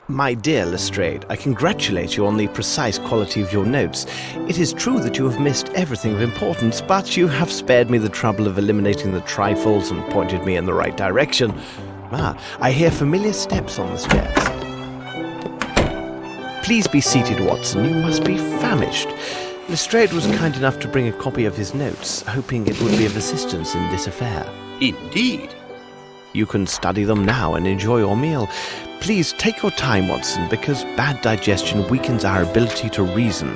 My dear Lestrade, I congratulate you on the precise quality of your notes. It is true that you have missed everything of importance, but you have spared me the trouble of eliminating the trifles and pointed me in the right direction. I hear familiar steps on the stairs. Please be seated, Watson. You must be famished. Lestrade was kind enough to bring a copy of his notes, hoping it would be of assistance in this affair. Indeed. You can study them now and enjoy your meal. Please take your time, Watson, because bad digestion weakens our ability to reason.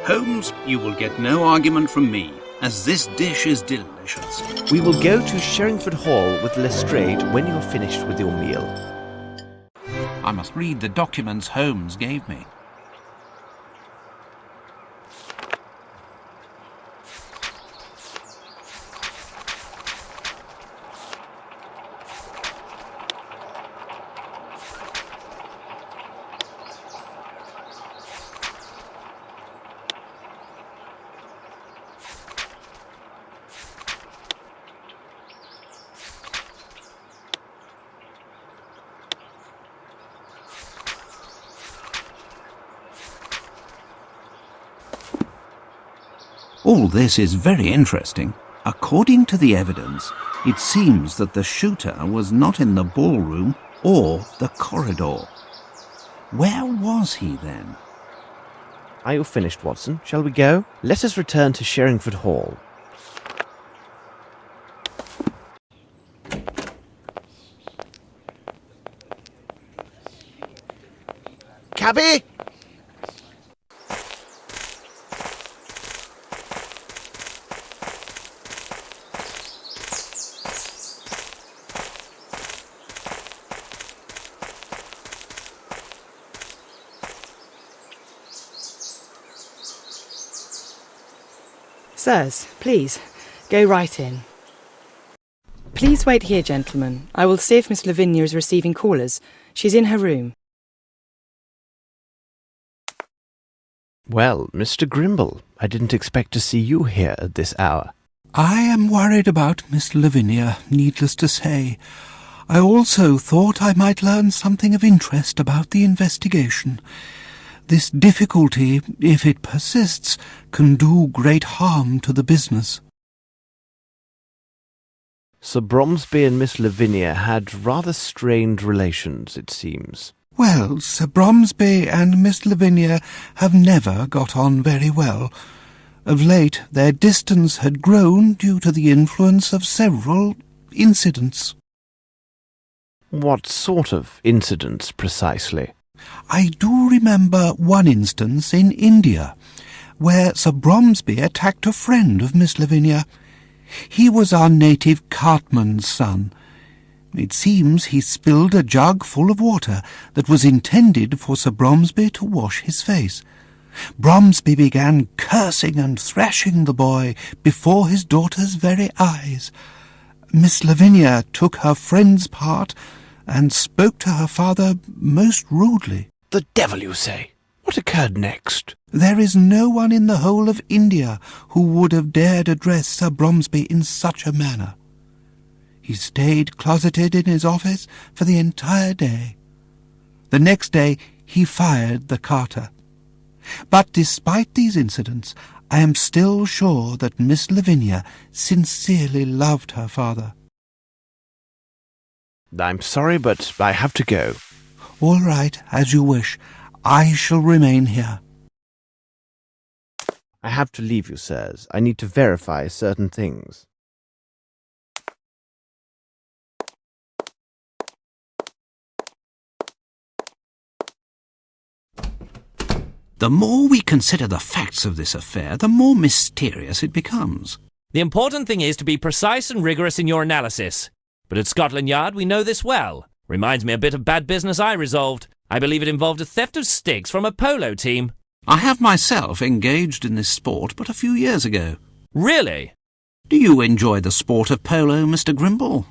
Holmes, you will get no argument from me, as this dish is delicious. We will go to Sherringford Hall with Lestrade when you're finished with your meal. I must read the documents Holmes gave me. All this is very interesting. According to the evidence, it seems that the shooter was not in the ballroom or the corridor. Where was he then? Are you finished, Watson? Shall we go? Let us return to Sherringford Hall. Cabby! Sirs, please, go right in. Please wait here, gentlemen. I will see if Miss Lavinia is receiving callers. She's in her room. Well, Mr. Grimble, I didn't expect to see you here at this hour. I am worried about Miss Lavinia, needless to say. I also thought I might learn something of interest about the investigation. This difficulty, if it persists, can do great harm to the business. Sir Bromsby and Miss Lavinia had rather strained relations, it seems. Well, Sir Bromsby and Miss Lavinia have never got on very well. Of late, their distance had grown due to the influence of several incidents. What sort of incidents, precisely? I do remember one instance in India, where Sir Bromsby attacked a friend of Miss Lavinia. He was our native cartman's son. It seems he spilled a jug full of water that was intended for Sir Bromsby to wash his face. Bromsby began cursing and thrashing the boy before his daughter's very eyes. Miss Lavinia took her friend's part and spoke to her father most rudely. The devil, you say? What occurred next? There is no one in the whole of India who would have dared address Sir Bromsby in such a manner. He stayed closeted in his office for the entire day. The next day he fired the carter. But despite these incidents, I am still sure that Miss Lavinia sincerely loved her father. I'm sorry, but I have to go. All right, as you wish. I shall remain here. I have to leave you, sirs. I need to verify certain things. The more we consider the facts of this affair, the more mysterious it becomes. The important thing is to be precise and rigorous in your analysis. But at Scotland Yard, we know this well. Reminds me a bit of bad business I resolved. I believe it involved a theft of sticks from a polo team. I have myself engaged in this sport but a few years ago. Really? Do you enjoy the sport of polo, Mr. Grimble?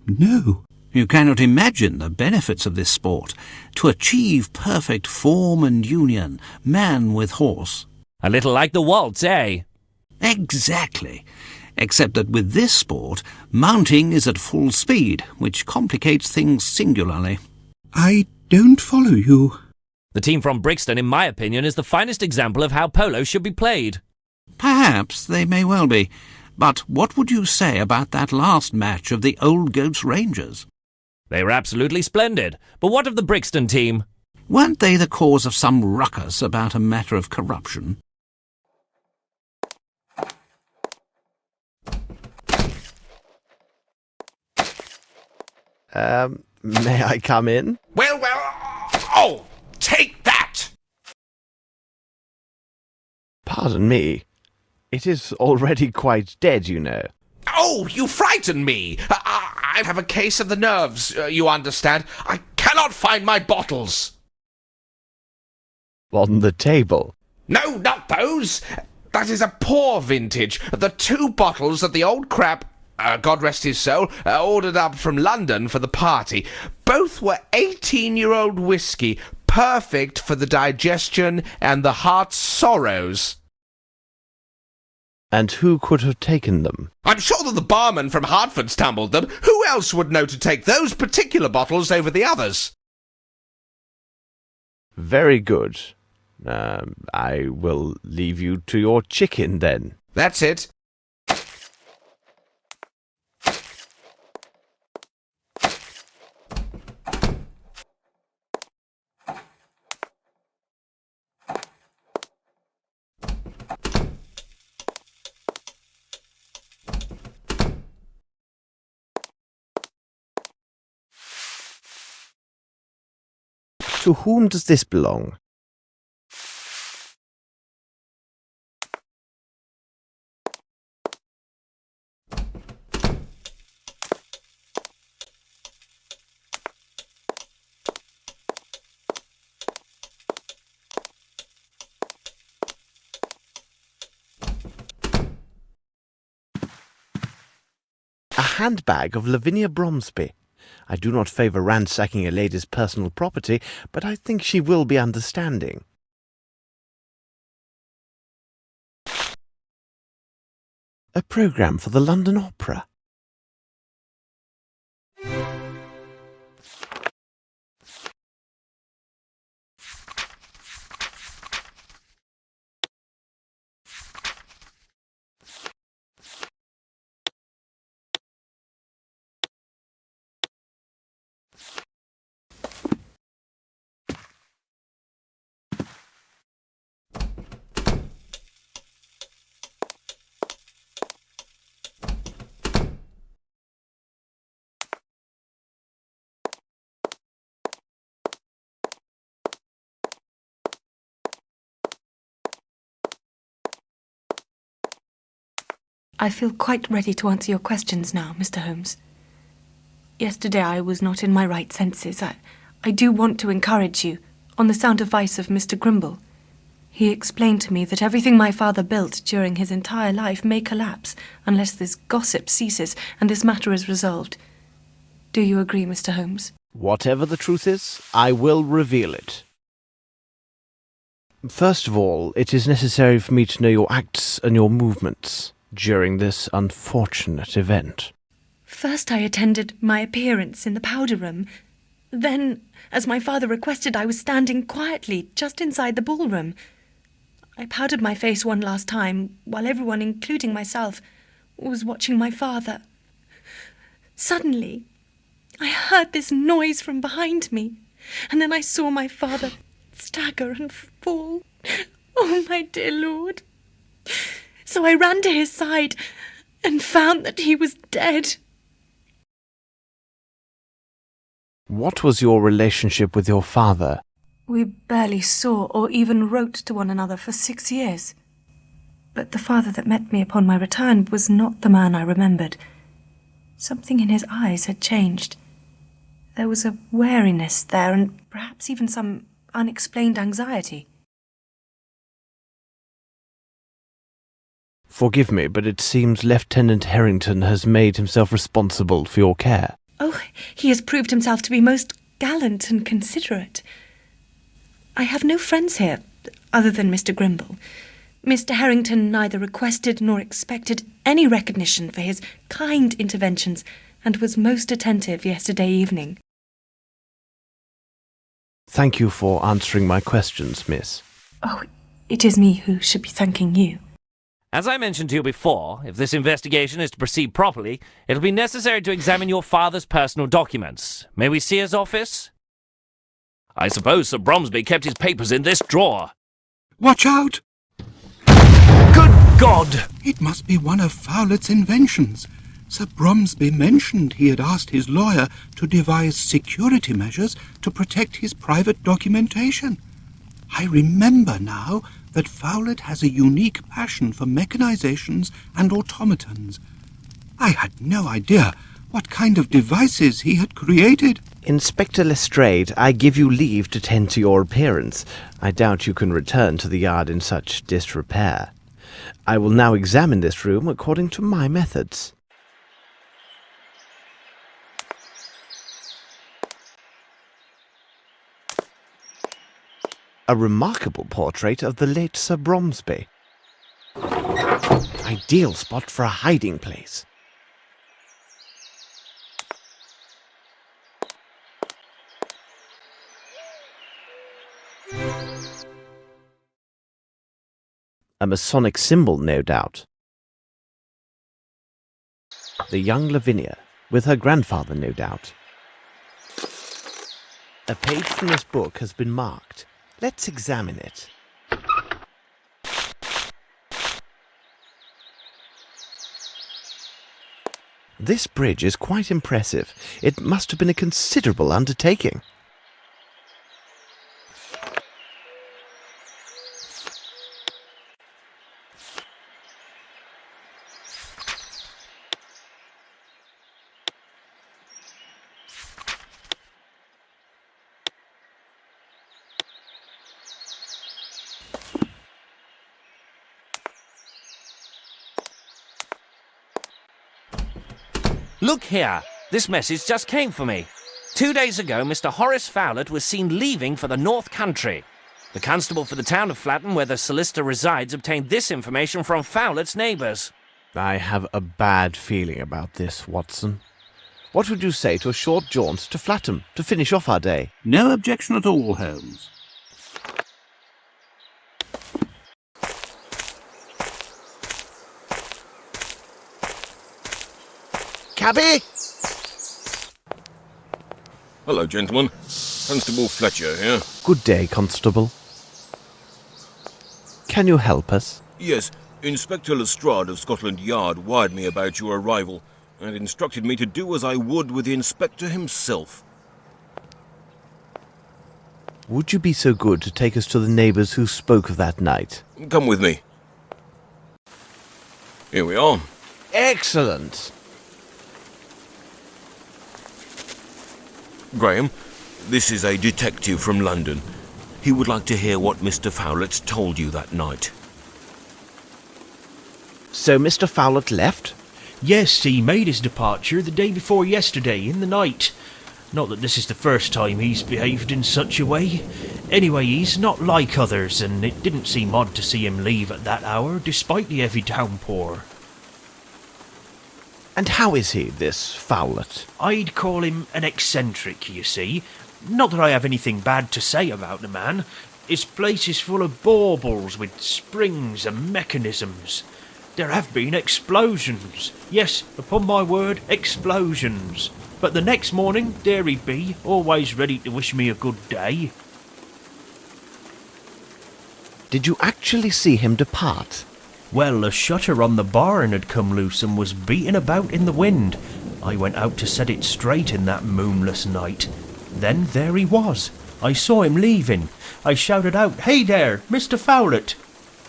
No. You cannot imagine the benefits of this sport. To achieve perfect form and union, man with horse. A little like the waltz, eh? Exactly. except that with this sport, mounting is at full speed, which complicates things singularly. I don't follow you. The team from Brixton, in my opinion, is the finest example of how polo should be played. Perhaps they may well be, but what would you say about that last match of the Old Goats Rangers? They were absolutely splendid, but what of the Brixton team? Weren't they the cause of some ruckus about a matter of corruption? May I come in? Well, oh, take that! Pardon me. It is already quite dead, you know. Oh, you frighten me! I have a case of the nerves, you understand. I cannot find my bottles. On the table. No, not those. That is a poor vintage. The 2 bottles that the old crab, God rest his soul, ordered up from London for the party. Both were 18-year-old whiskey, perfect for the digestion and the heart's sorrows. And who could have taken them? I'm sure that the barman from Hertford stumbled them. Who else would know to take those particular bottles over the others? Very good. I will leave you to your chicken, then. That's it. To whom does this belong? A handbag of Lavinia Bromsby. I do not favour ransacking a lady's personal property, but I think she will be understanding. A programme for the London Opera. I feel quite ready to answer your questions now, Mr. Holmes. Yesterday I was not in my right senses. I do want to encourage you, on the sound advice of Mr. Grimble. He explained to me that everything my father built during his entire life may collapse unless this gossip ceases and this matter is resolved. Do you agree, Mr. Holmes? Whatever the truth is, I will reveal it. First of all, it is necessary for me to know your acts and your movements during this unfortunate event. First I attended my appearance in the powder room. Then, as my father requested, I was standing quietly just inside the ballroom. I powdered my face one last time, while everyone, including myself, was watching my father. Suddenly, I heard this noise from behind me, and then I saw my father stagger and fall. Oh, my dear Lord! So I ran to his side and found that he was dead. What was your relationship with your father? We barely saw or even wrote to one another for 6 years. But the father that met me upon my return was not the man I remembered. Something in his eyes had changed. There was a wariness there and perhaps even some unexplained anxiety. Forgive me, but it seems Lieutenant Harrington has made himself responsible for your care. Oh, he has proved himself to be most gallant and considerate. I have no friends here, other than Mr. Grimble. Mr. Harrington neither requested nor expected any recognition for his kind interventions and was most attentive yesterday evening. Thank you for answering my questions, miss. Oh, it is me who should be thanking you. As I mentioned to you before, if this investigation is to proceed properly, it'll be necessary to examine your father's personal documents. May we see his office? I suppose Sir Bromsby kept his papers in this drawer. Watch out! Good God! It must be one of Fowlett's inventions. Sir Bromsby mentioned he had asked his lawyer to devise security measures to protect his private documentation. I remember now that Fowlett has a unique passion for mechanizations and automatons. I had no idea what kind of devices he had created. Inspector Lestrade, I give you leave to tend to your appearance. I doubt you can return to the yard in such disrepair. I will now examine this room according to my methods. A remarkable portrait of the late Sir Bromsby. Ideal spot for a hiding place. A Masonic symbol, no doubt. The young Lavinia, with her grandfather, no doubt. A page from this book has been marked. Let's examine it. This bridge is quite impressive. It must have been a considerable undertaking. Look here! This message just came for me. 2 days ago, Mr. Horace Fowlett was seen leaving for the North Country. The constable for the town of Flatton, where the solicitor resides, obtained this information from Fowlett's neighbours. I have a bad feeling about this, Watson. What would you say to a short jaunt to Flatton to finish off our day? No objection at all, Holmes. Cabby! Hello, gentlemen. Constable Fletcher here. Good day, Constable. Can you help us? Yes, Inspector Lestrade of Scotland Yard wired me about your arrival and instructed me to do as I would with the inspector himself. Would you be so good to take us to the neighbours who spoke of that night? Come with me. Here we are. Excellent! Graham, this is a detective from London. He would like to hear what Mr. Fowlett told you that night. So Mr. Fowlett left? Yes, he made his departure the day before yesterday, in the night. Not that this is the first time he's behaved in such a way. Anyway, he's not like others, and it didn't seem odd to see him leave at that hour, despite the heavy downpour. And how is he, this Fowlett? I'd call him an eccentric, you see. Not that I have anything bad to say about the man. His place is full of baubles with springs and mechanisms. There have been explosions. Yes, upon my word, explosions. But the next morning, there he'd be, always ready to wish me a good day. Did you actually see him depart? Well, a shutter on the barn had come loose and was beating about in the wind. I went out to set it straight in that moonless night. Then there he was. I saw him leaving. I shouted out, "Hey there, Mr. Fowlett!"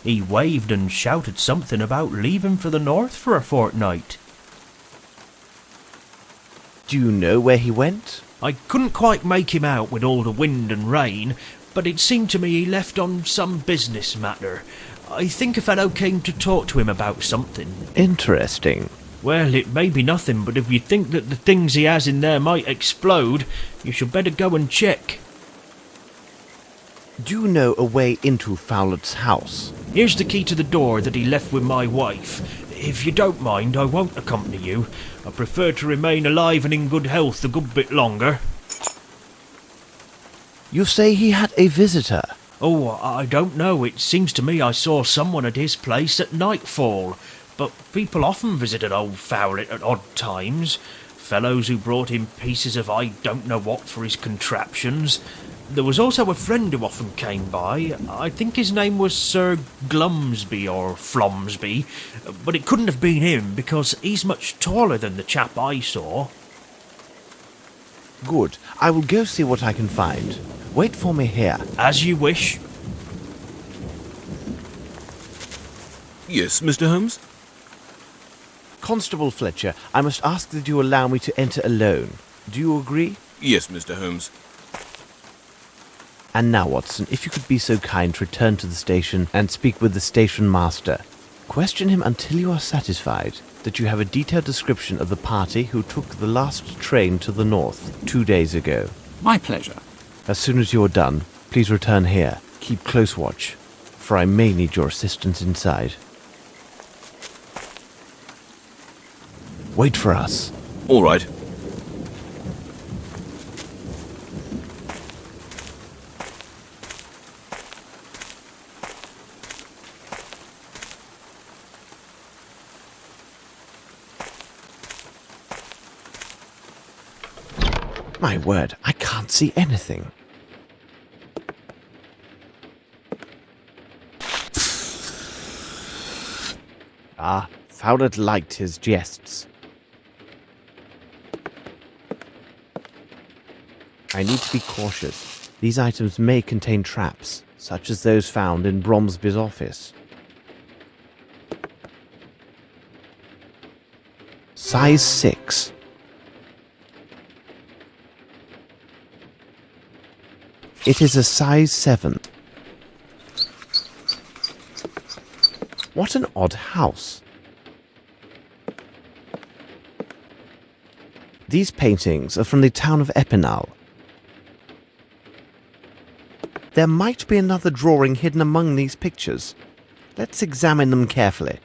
He waved and shouted something about leaving for the north for a fortnight. Do you know where he went? I couldn't quite make him out with all the wind and rain, but it seemed to me he left on some business matter. I think a fellow came to talk to him about something. Interesting. Well, it may be nothing, but if you think that the things he has in there might explode, you should better go and check. Do you know a way into Fowlett's house? Here's the key to the door that he left with my wife. If you don't mind, I won't accompany you. I prefer to remain alive and in good health a good bit longer. You say he had a visitor? Oh, I don't know. It seems to me I saw someone at his place at nightfall. But people often visited old Fowlet at odd times. Fellows who brought him pieces of I don't know what for his contraptions. There was also a friend who often came by. I think his name was Sir Glumsby or Flomsby, but it couldn't have been him because he's much taller than the chap I saw. Good. I will go see what I can find. Wait for me here. As you wish. Yes, Mr. Holmes? Constable Fletcher, I must ask that you allow me to enter alone. Do you agree? Yes, Mr. Holmes. And now, Watson, if you could be so kind to return to the station and speak with the station master. Question him until you are satisfied that you have a detailed description of the party who took the last train to the north 2 days ago. My pleasure. As soon as you're done, please return here. Keep close watch, for I may need your assistance inside. Wait for us. All right. My word, I can't see anything. Ah, Fowlet liked his jests. I need to be cautious. These items may contain traps, such as those found in Bromsby's office. Size 6. It is a size 7. What an odd house. These paintings are from the town of Epinal. There might be another drawing hidden among these pictures. Let's examine them carefully.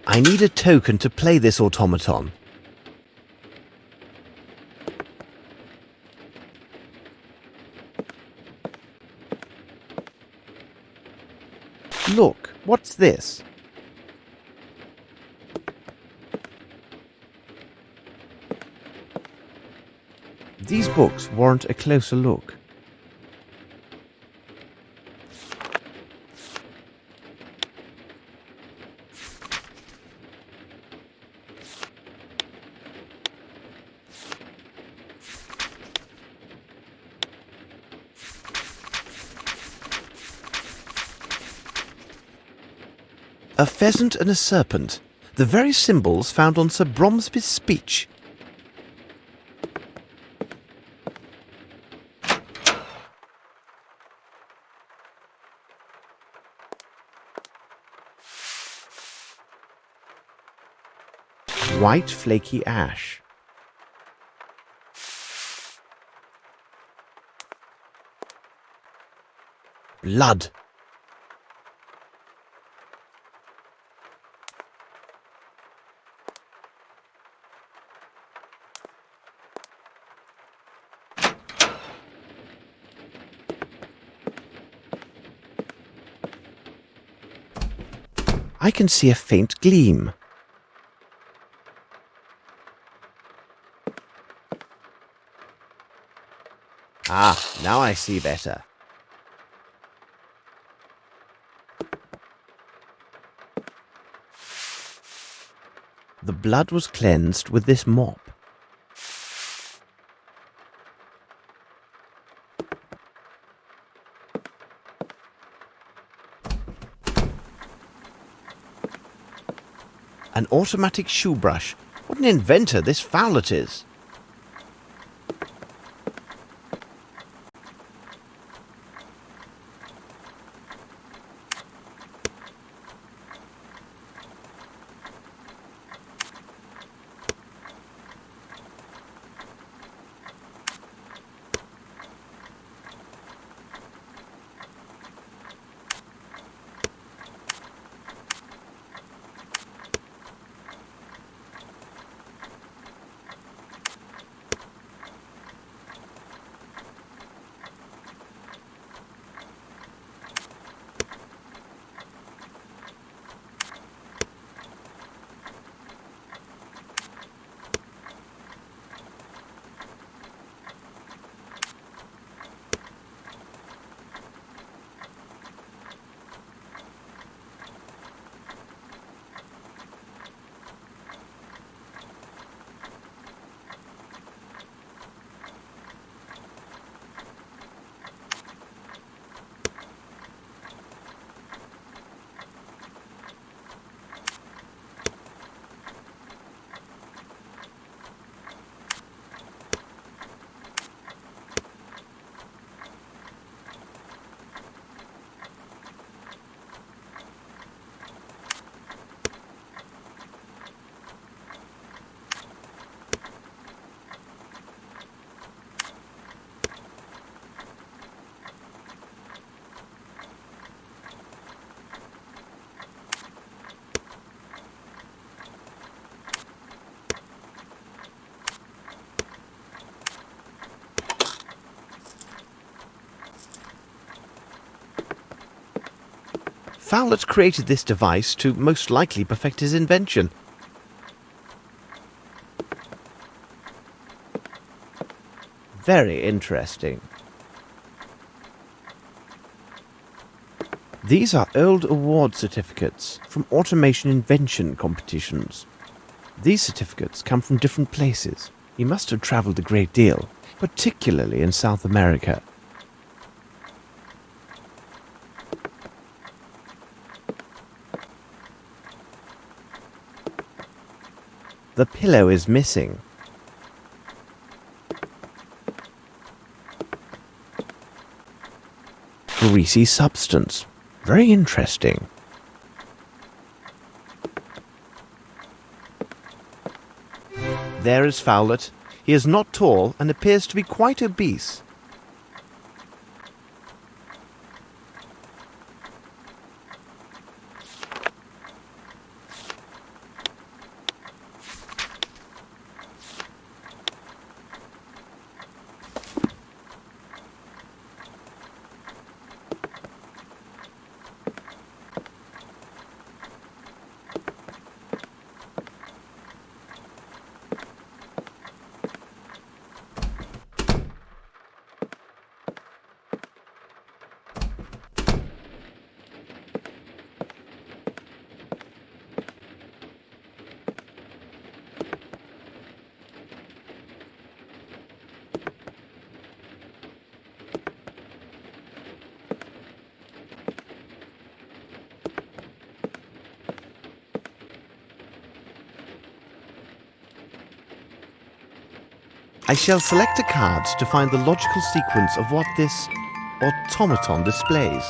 I need a token to play this automaton. Look, what's this? These books warrant a closer look. A pheasant and a serpent, the very symbols found on Sir Bromsby's speech. White flaky ash. Blood. I can see a faint gleam. Ah, now I see better. The blood was cleansed with this mop. An automatic shoe brush. What an inventor this Fowlet is. Fowlett created this device to most likely perfect his invention. Very interesting. These are old award certificates from automation invention competitions. These certificates come from different places. He must have travelled a great deal, particularly in South America. The pillow is missing. Greasy substance. Very interesting. There is Fowlett. He is not tall and appears to be quite obese. I shall select a card to find the logical sequence of what this automaton displays.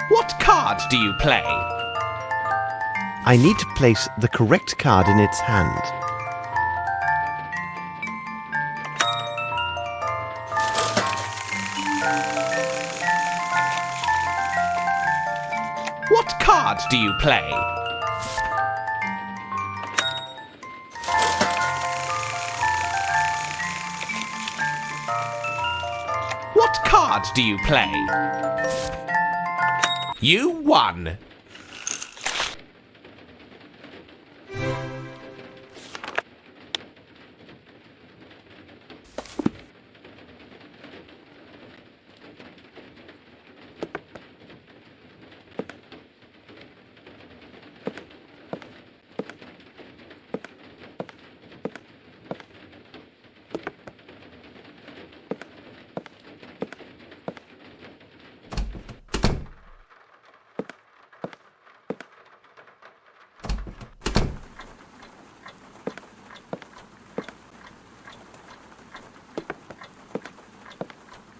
What card do you play? I need to place the correct card in its hand. What card do you play? What card do you play? You won.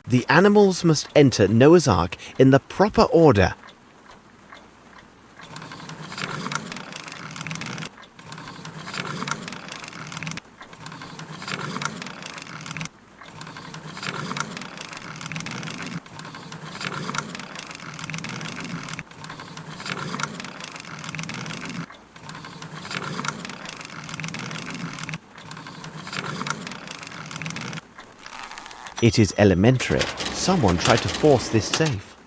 The animals must enter Noah's Ark in the proper order. It is elementary. Someone tried to force this safe.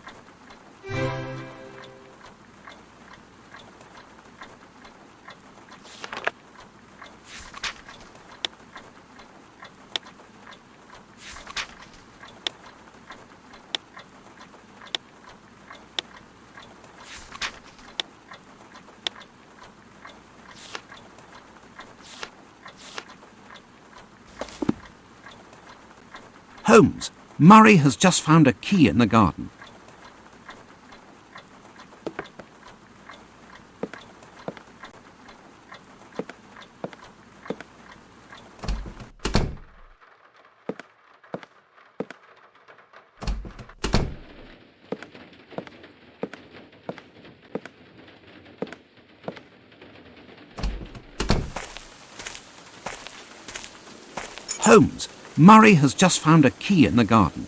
Holmes, Murray has just found a key in the garden. Holmes, Murray has just found a key in the garden.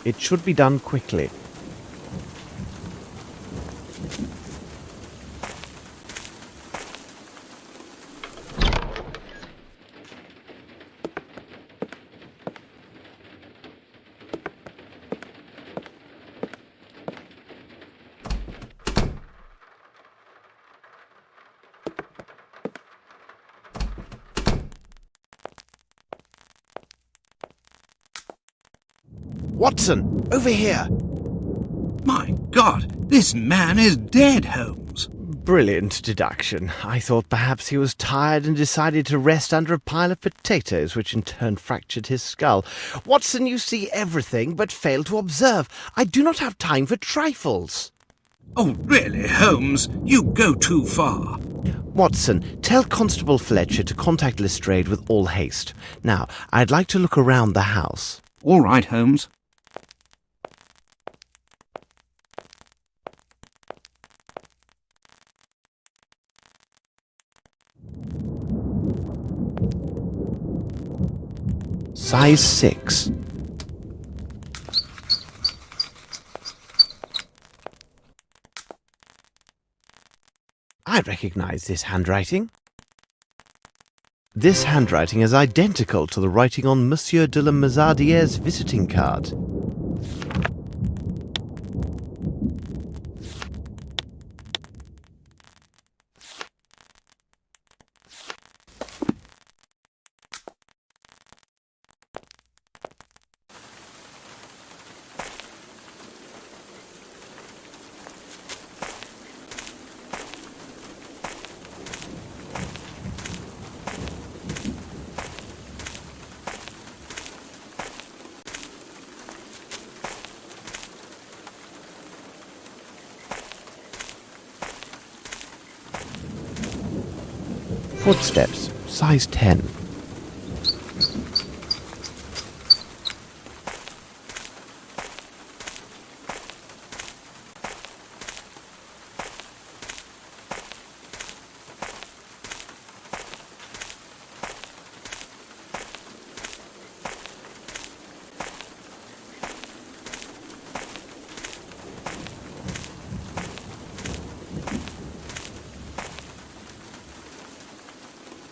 It should be done quickly. Watson, over here! My God, this man is dead, Holmes. Brilliant deduction. I thought perhaps he was tired and decided to rest under a pile of potatoes, which in turn fractured his skull. Watson, you see everything, but fail to observe. I do not have time for trifles. Oh, really, Holmes? You go too far. Watson, tell Constable Fletcher to contact Lestrade with all haste. Now, I'd like to look around the house. All right, Holmes. Size 6. I recognize this handwriting. This handwriting is identical to the writing on Monsieur de la Mazardiere's visiting card. Footsteps, size 10.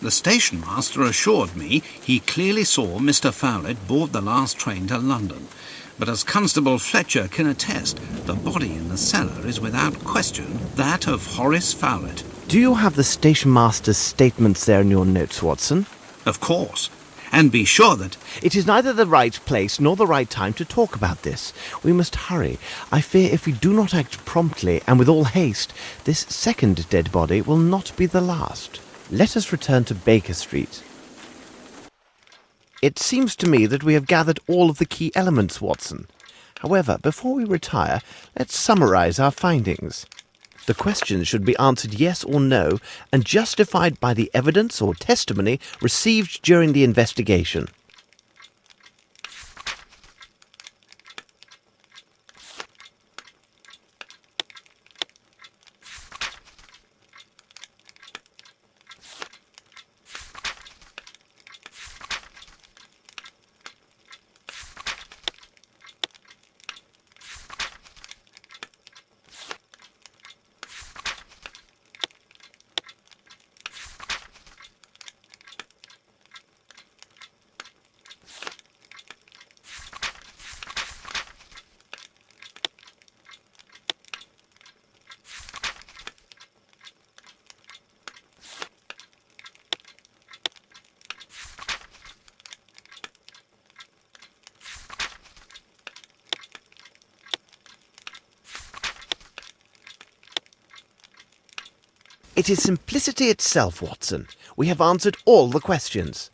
The station master assured me he clearly saw Mr. Fowlett board the last train to London. But as Constable Fletcher can attest, the body in the cellar is without question that of Horace Fowlett. Do you have the station master's statements there in your notes, Watson? Of course. And be sure that... It is neither the right place nor the right time to talk about this. We must hurry. I fear if we do not act promptly and with all haste, this second dead body will not be the last. Let us return to Baker Street. It seems to me that we have gathered all of the key elements, Watson. However, before we retire, let's summarize our findings. The questions should be answered yes or no and justified by the evidence or testimony received during the investigation. It is simplicity itself, Watson. We have answered all the questions.